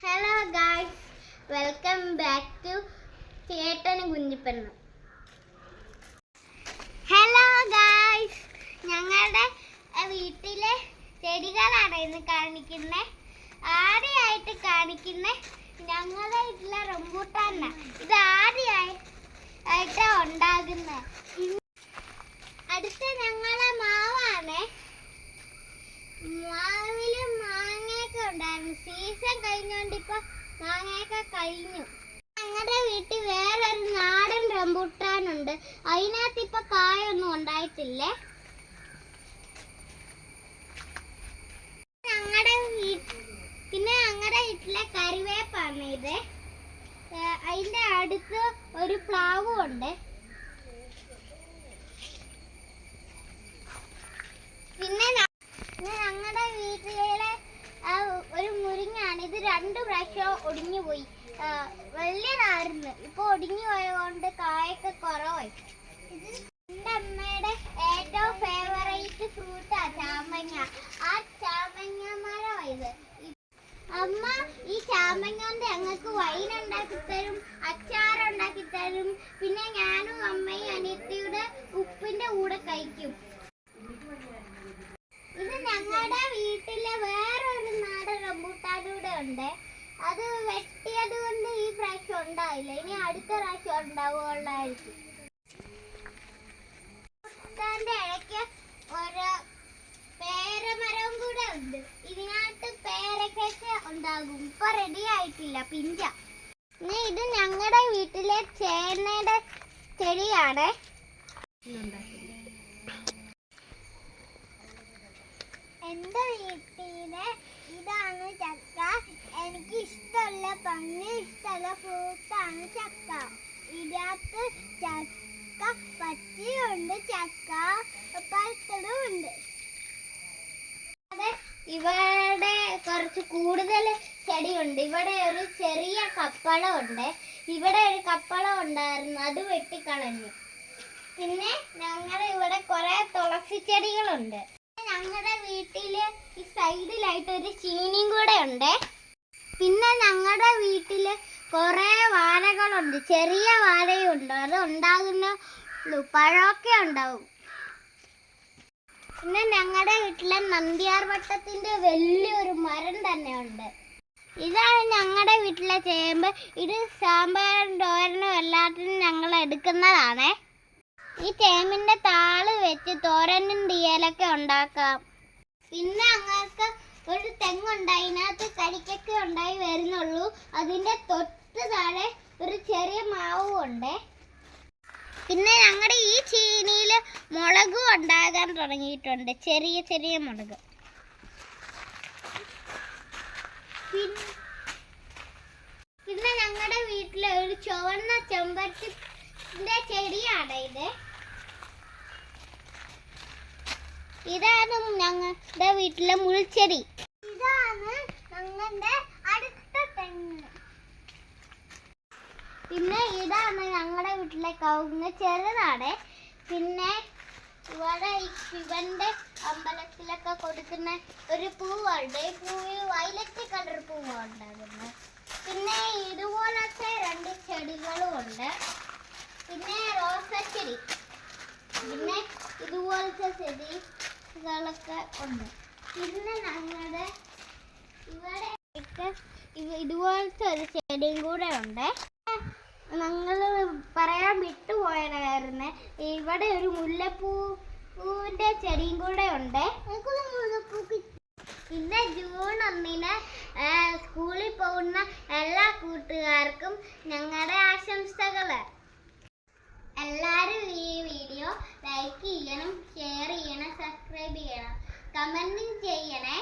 Hello guys, welcome back to ചേട്ടനും കുഞ്ഞിപ്പെണ്ണും. Hello guys, ഞങ്ങളുടെ വീട്ടിലെ ചെടികളാണ് ഇന്ന് കാണിക്കുന്നത്. ആദ്യമായിട്ട് കാണിക്കുന്നത് ഞങ്ങളുടെ വീട്ടിലെ റംബൂട്ടാനാണ്. ഇത് ആദ്യമായിട്ട് ഉണ്ടാകുന്നത്. അടുത്ത ഞങ്ങളെ മാവാണ്. മാവില് മാങ്ങയൊക്കെ ഉണ്ടായിരുന്നു. സീസൺ കഴിഞ്ഞോണ്ട് ഇപ്പൊ മാങ്ങയൊക്കെ കഴിഞ്ഞു. ഞങ്ങളുടെ വീട്ടിൽ വേറൊരു നാടൻ റംബൂട്ടാനുണ്ട്. അതിനകത്ത് ഇപ്പൊ കായൊന്നും ഉണ്ടായിട്ടില്ലേ. പിന്നെ ഞങ്ങളുടെ വീട്ടിലെ കറിവേപ്പാണ് ഇത്. അതിന്റെ അടുത്ത് ഒരു പ്ലാവും ഉണ്ട്. പിന്നെ ഞങ്ങളുടെ വീട്ടിലെ ഒരു മുരിങ്ങാണ്. ഇത് 2 പ്രാവശ്യം ഒടിഞ്ഞു പോയി. വലിയതായിരുന്നു, ഇപ്പൊ ഒടിഞ്ഞു പോയതുകൊണ്ട് കായൊക്കെ കുറവായി. ഇത് എൻ്റെ അമ്മയുടെ ഏറ്റവും ഫേവറേറ്റ് ഫ്രൂട്ടാ ചാമ്പങ്ങ. ആ ചാമ്പങ്ങ മരം ഇത്. അമ്മ ഈ ചാമ്പങ്ങ കൊണ്ട് ഞങ്ങൾക്ക് വൈൻ ഉണ്ടാക്കി തരും, അച്ചാറുണ്ടാക്കി തരും. പിന്നെ ഞാനും അമ്മയും അനിയത്തിയുടെ ഉപ്പിന്റെ കൂടെ കഴിക്കും. ഇത് ഞങ്ങളുടെ വീട്ടിലെ വേറൊരു നാടൻ റംബൂട്ടാനൂടെ ഉണ്ട്. അത് വെട്ടിയത് കൊണ്ട് ഈ പ്രാവശ്യം ഉണ്ടായില്ല. ഇനി അടുത്ത പ്രാവശ്യം ഉണ്ടാവുകയുള്ളായിരിക്കും. റംബൂട്ടാന്റെ ഇടയ്ക്ക് ഒരു പേരമരവും കൂടെ ഉണ്ട്. ഇതിനകത്ത് പേരക്കൊക്കെ ഉണ്ടാകും. ഇപ്പൊ റെഡി ആയിട്ടില്ല, പിഞ്ച. ഇനി ഇത് ഞങ്ങളുടെ വീട്ടിലെ ചേനയുടെ ചെടിയാണ്. എൻ്റെ വീട്ടിലെ ഇതാണ് ചക്ക. എനിക്ക് ഇഷ്ടമുള്ള പന്നി ഇഷ്ടമുള്ള ഫ്രൂട്ടാണ് ചക്ക. ഇതിനകത്ത് ചക്ക പച്ചയുണ്ട്, ചക്ക പഴുത്തതും ഉണ്ട്. ഇവിടെ കുറച്ച് കൂടുതൽ ചെടിയുണ്ട്. ഇവിടെ ഒരു ചെറിയ കപ്പളം ഉണ്ട്. ഇവിടെ ഒരു കപ്പളം ഉണ്ടായിരുന്നു, അത് വെട്ടിക്കളഞ്ഞു. പിന്നെ ഞങ്ങളുടെ ഇവിടെ കുറെ തുളസി ചെടികളുണ്ട്. ഞങ്ങളുടെ വീട്ടില് ഈ സൈഡിലായിട്ട് ഒരു ചീനിയും കൂടെ ഉണ്ട്. പിന്നെ ഞങ്ങളുടെ വീട്ടില് കുറെ വാഴകളുണ്ട്. ചെറിയ വാഴയുണ്ട്, അത് ഉണ്ടാകുന്ന പഴമൊക്കെ ഉണ്ടാവും. പിന്നെ ഞങ്ങളുടെ വീട്ടിലെ നന്ദ്യാർവട്ടത്തിന്റെ വലിയൊരു മരം തന്നെ ഉണ്ട്. ഇതാണ് ഞങ്ങളുടെ വീട്ടിലെ ചേമ്പ്. ഇത് സാമ്പാറും തോരനും എല്ലാത്തിനും ഞങ്ങൾ എടുക്കുന്നതാണ്. ഈ ചേമ്പിന്റെ താള് വെച്ച് തോരനും തീയലൊക്കെ ഉണ്ടാക്കാം. പിന്നെ ഞങ്ങൾക്ക് ഒരു തെങ്ങുണ്ട്, അതിനകത്ത് കരിക്കൊക്കെ ഉണ്ടായി വരുന്നുള്ളൂ. അതിന്റെ തൊട്ട് താഴെ ഒരു ചെറിയ മാവും ഉണ്ട്. പിന്നെ ഞങ്ങളുടെ ഈ ചീനിയില് മുളകും ഉണ്ടാകാൻ തുടങ്ങിയിട്ടുണ്ട്, ചെറിയ ചെറിയ മുളക്. പിന്നെ ഞങ്ങളുടെ വീട്ടിലെ ഒരു ചുവന്ന ചെമ്പരത്തിന്റെ ചെടിയാണ് ഇത്. ഇതാണ് ഞങ്ങളുടെ വീട്ടിലെ മുൾച്ചെടി. ഇതാണ് ഞങ്ങളുടെ അടുത്ത തെങ്ങ്. പിന്നെ ഇതാണ് ഞങ്ങളുടെ വീട്ടിലെ കവുങ്ങ്, ചെറുതാണ്. പിന്നെ ഇവിടെ ഈ ശിവന്റെ അമ്പലത്തിലൊക്കെ കൊടുക്കുന്ന ഒരു പൂവുണ്ട്. ഈ പൂവ് വയലറ്റ് കളർ പൂവുണ്ടാകുന്നത്. പിന്നെ ഇതുപോലത്തെ 2 ചെടികളും ഉണ്ട്. പിന്നെ റോസച്ചെടി, പിന്നെ ഇതുപോലത്തെ ചെടികളൊക്കെ ഉണ്ട്. പിന്നെ ഞങ്ങളുടെ ഇവിടെ ഇതുപോലത്തെ ഒരു ചെടിയും കൂടെ ഉണ്ട്. ഞങ്ങൾ പറയാൻ വിട്ടുപോയതായിരുന്നു, ഇവിടെ ഒരു മുല്ലപ്പൂവിന്റെ ചെടിയും കൂടെ ഉണ്ട്. പിന്നെ ജൂൺ 1 സ്കൂളിൽ പോകുന്ന എല്ലാ കൂട്ടുകാർക്കും ഞങ്ങളുടെ ആശംസകൾ. എല്ലാവരും ഈ വീഡിയോ ലൈക്ക് ചെയ്യണം, ഷെയർ ചെയ്യണം, സബ്സ്ക്രൈബ് ചെയ്യണം, കമന്റും ചെയ്യണേ.